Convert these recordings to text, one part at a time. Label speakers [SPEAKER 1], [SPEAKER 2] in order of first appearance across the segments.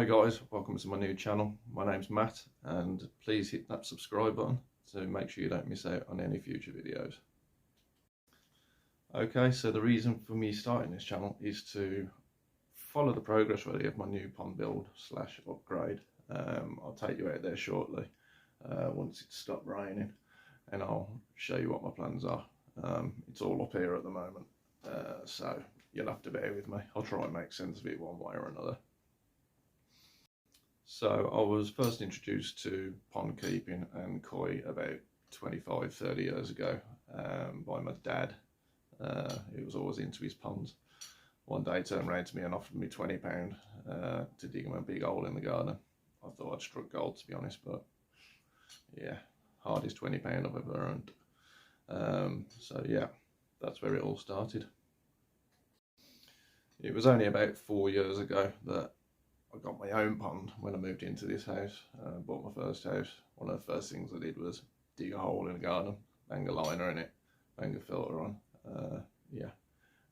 [SPEAKER 1] Hi guys, welcome to my new channel. My name's Matt and please hit that subscribe button to make sure you don't miss out on any future videos. Okay, so the reason for me starting this channel is to follow the progress really of my new pond build / upgrade. I'll take you out there shortly once it's stopped raining and I'll show you what my plans are. It's all up here at the moment, so you'll have to bear with me. I'll try and make sense of it one way or another. So I was first introduced to pond keeping and koi about 25-30 years ago by my dad. He was always into his ponds. One day he turned around to me and offered me £20 to dig him a big hole in the garden. I thought I'd struck gold, to be honest, but yeah, hardest £20 I've ever earned. So yeah, that's where it all started. It was only about 4 years ago that I got my own pond when I moved into this house. Bought my first house. One of the first things I did was dig a hole in the garden, bang a liner in it, bang a filter on. Yeah,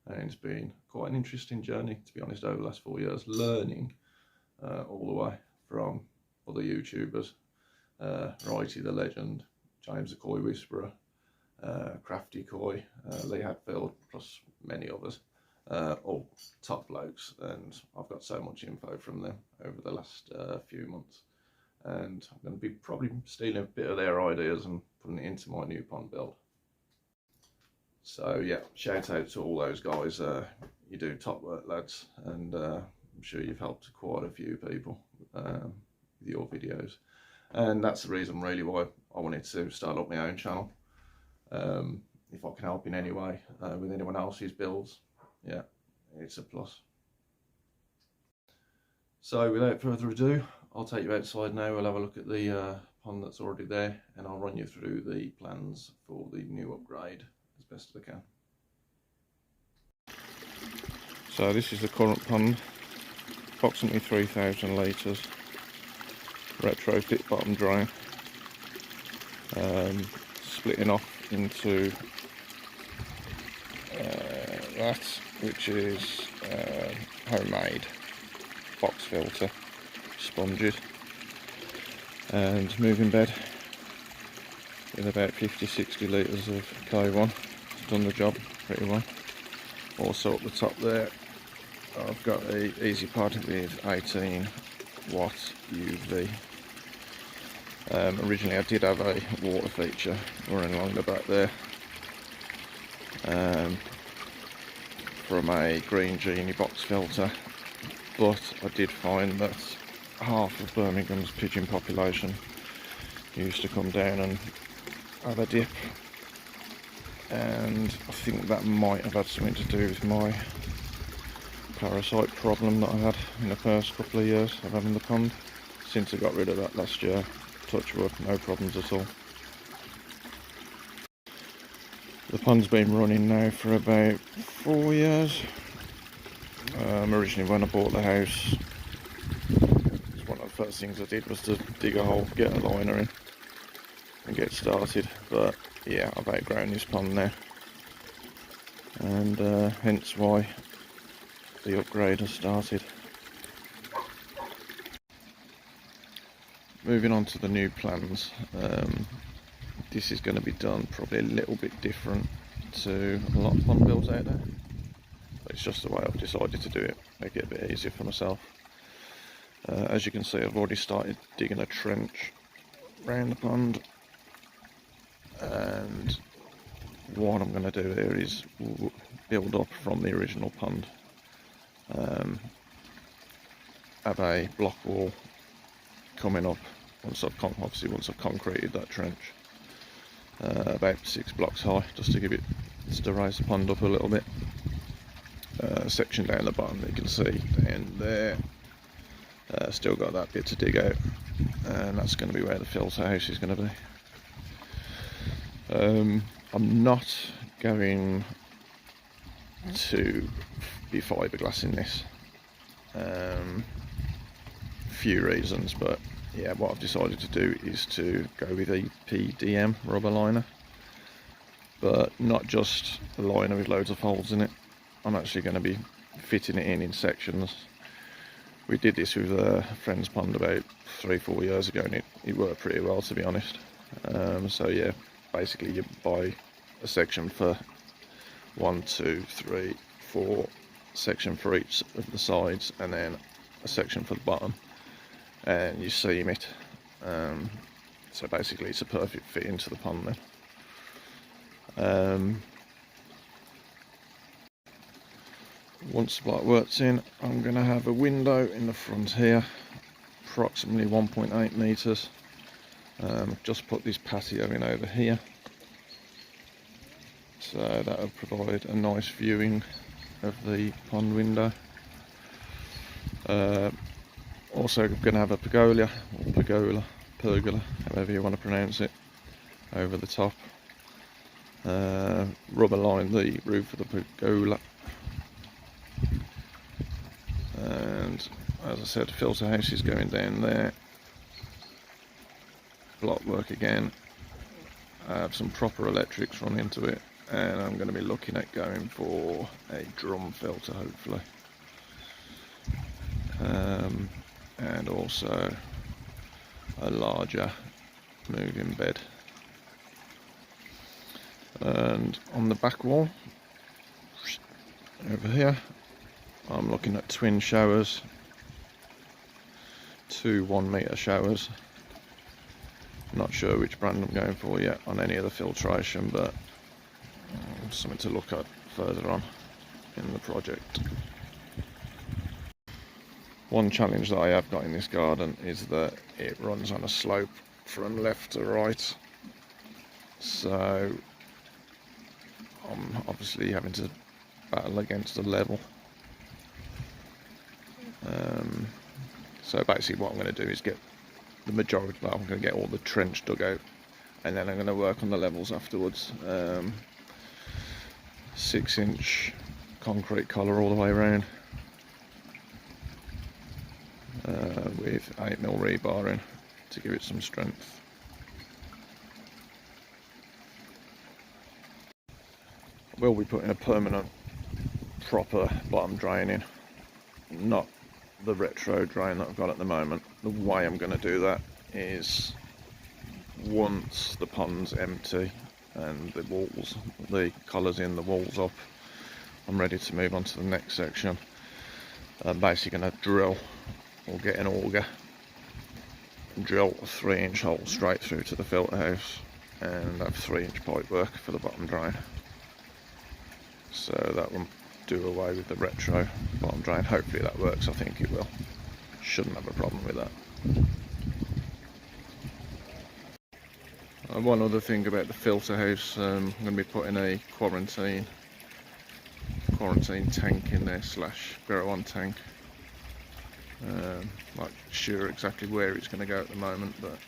[SPEAKER 1] and it's been quite an interesting journey, to be honest, over the last 4 years, learning all the way from other YouTubers, Righty the Legend, James the Koi Whisperer, Crafty Koi, Lee Hatfield, plus many others. All top blokes, and I've got so much info from them over the last few months, and I'm going to be probably stealing a bit of their ideas and putting it into my new pond build. So yeah, shout out to all those guys. You do top work, lads, and I'm sure you've helped quite a few people with your videos, and that's the reason really why I wanted to start up my own channel. If I can help in any way with anyone else's builds, yeah, it's a plus. So without further ado, I'll take you outside now. We'll have a look at the pond that's already there, and I'll run you through the plans for the new upgrade as best as I can. So this is the current pond, approximately 3,000 litres, retrofit bottom drain, splitting off into that, which is homemade box filter, sponges, and moving bed with about 50-60 litres of koipond. It's done the job pretty well. Also up the top there I've got a easy pod with 18-watt UV. Originally I did have a water feature running along the back there, from a green genie box filter, but I did find that half of Birmingham's pigeon population used to come down and have a dip, and I think that might have had something to do with my parasite problem that I had in the first couple of years of having the pond. Since I got rid of that last year, touch wood, no problems at all. The pond's been running now for about 4 years. Originally when I bought the house, one of the first things I did was to dig a hole, get a liner in and get started, but yeah, I've outgrown this pond now, and hence why the upgrade has started. Moving on to the new plans. This is going to be done probably a little bit different to a lot of pond builds out there, but it's just the way I've decided to do it, make it a bit easier for myself. As you can see, I've already started digging a trench around the pond, and what I'm going to do here is build up from the original pond. Have a block wall coming up once I've concreted that trench, about 6 blocks high, just to raise the pond up a little bit. Section down the bottom, you can see down there, still got that bit to dig out, and that's going to be where the filter house is going to be. I'm not going to be fiberglassing this, few reasons, but yeah, what I've decided to do is to go with a PDM rubber liner, but not just a liner with loads of holes in it. I'm actually going to be fitting it in sections We did this with a friend's pond about 3-4 years ago, and it worked pretty well, to be honest. So yeah, basically you buy a section for 1, 2, 3, 4 section for each of the sides, and then a section for the bottom, and you seam it. So basically it's a perfect fit into the pond then. Once the block works in, I'm going to have a window in the front here, approximately 1.8 metres. Just put this patio in over here, so that will provide a nice viewing of the pond window. Also going to have a pergola, or pergola, however you want to pronounce it, over the top. Rubber line the roof of the pergola. And as I said, filter house is going down there. Block work again. I have some proper electrics run into it, and I'm going to be looking at going for a drum filter, hopefully. And also a larger moving bed. And on the back wall over here, I'm looking at twin showers, 2 1-metre showers. Not sure which brand I'm going for yet on any of the filtration, but something to look at further on in the project. One challenge that I have got in this garden is that it runs on a slope from left to right, so I'm obviously having to battle against the level. So basically what I'm going to do is get the majority, well, I'm going to get all the trench dug out, and then I'm going to work on the levels afterwards. 6-inch concrete collar all the way around, with 8mm rebar in to give it some strength. We'll be putting a permanent proper bottom drain in, not the retro drain that I've got at the moment. The way I'm going to do that is, once the pond's empty and the walls, the collars in, the walls up, I'm ready to move on to the next section. I'm basically going to drill, or get an auger, and drill a 3-inch hole straight through to the filter house, and have 3-inch pipe work for the bottom drain. So that will do away with the retro bottom drain. Hopefully that works. I think it will. Shouldn't have a problem with that. One other thing about the filter house, I'm going to be putting a quarantine tank in there, / grow on tank. Not sure exactly where it's going to go at the moment, but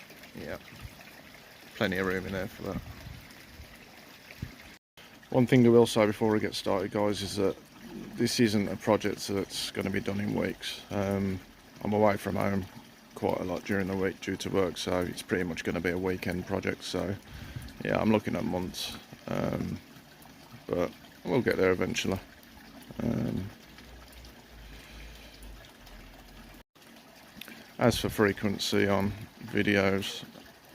[SPEAKER 1] yeah, plenty of room in there for that. One thing I will say before we get started, guys, is that this isn't a project that's going to be done in weeks. I'm away from home quite a lot during the week due to work, so it's pretty much going to be a weekend project. So yeah, I'm looking at months, but we'll get there eventually. As for frequency on videos,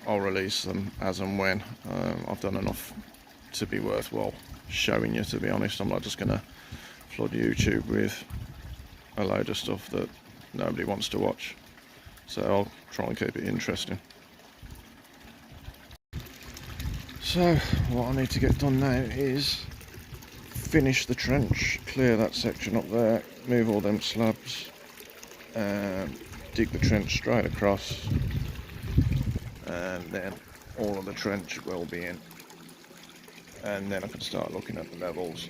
[SPEAKER 1] I'll release them as and when. I've done enough to be worthwhile showing you, to be honest. I'm not just going to flood YouTube with a load of stuff that nobody wants to watch, so I'll try and keep it interesting. So what I need to get done now is finish the trench, clear that section up there, move all them slabs, dig the trench straight across, and then all of the trench will be in, and then I can start looking at the levels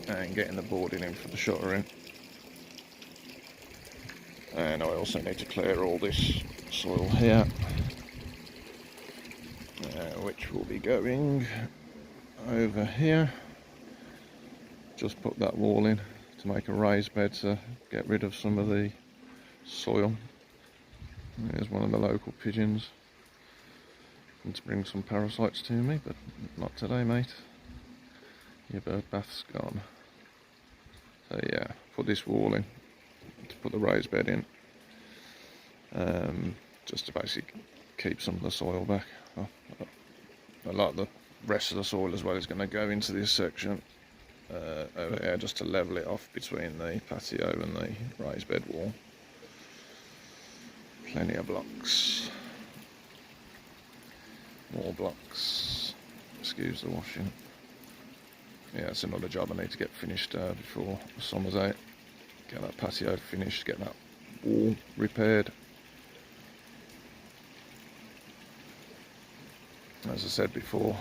[SPEAKER 1] and getting the boarding in for the shuttering. And I also need to clear all this soil here, which will be going over here. Just put that wall in to make a raised bed to get rid of some of the soil. There's one of the local pigeons, and to bring some parasites to me, but not today, mate. Your bird bath's gone. So yeah, put this wall in to put the raised bed in, just to basically keep some of the soil back. A lot of the rest of the soil as well is going to go into this section over here, just to level it off between the patio and the raised bed wall. Plenty of blocks, more blocks, excuse the washing. Yeah, it's another job I need to get finished before the summer's out. Get that patio finished, get that wall repaired. As I said before,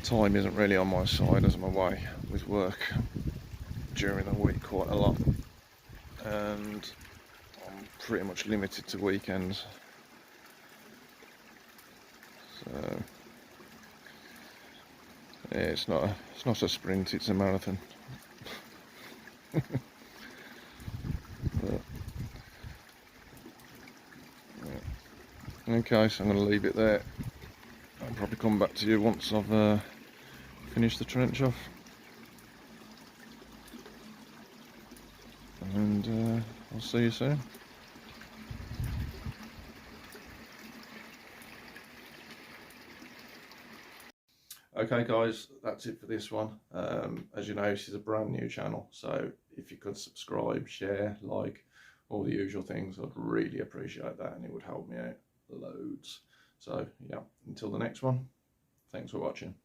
[SPEAKER 1] time isn't really on my side, as I'm away with work during the week quite a lot, and I'm pretty much limited to weekends. So yeah, it's not a sprint, it's a marathon. But, yeah. Okay, so I'm going to leave it there. I'll probably come back to you once I've finished the trench off, and I'll see you soon. Okay guys, that's it for this one. As you know, this is a brand new channel, so if you could subscribe, share, like, all the usual things, I'd really appreciate that, and it would help me out loads. So yeah, until the next one, thanks for watching.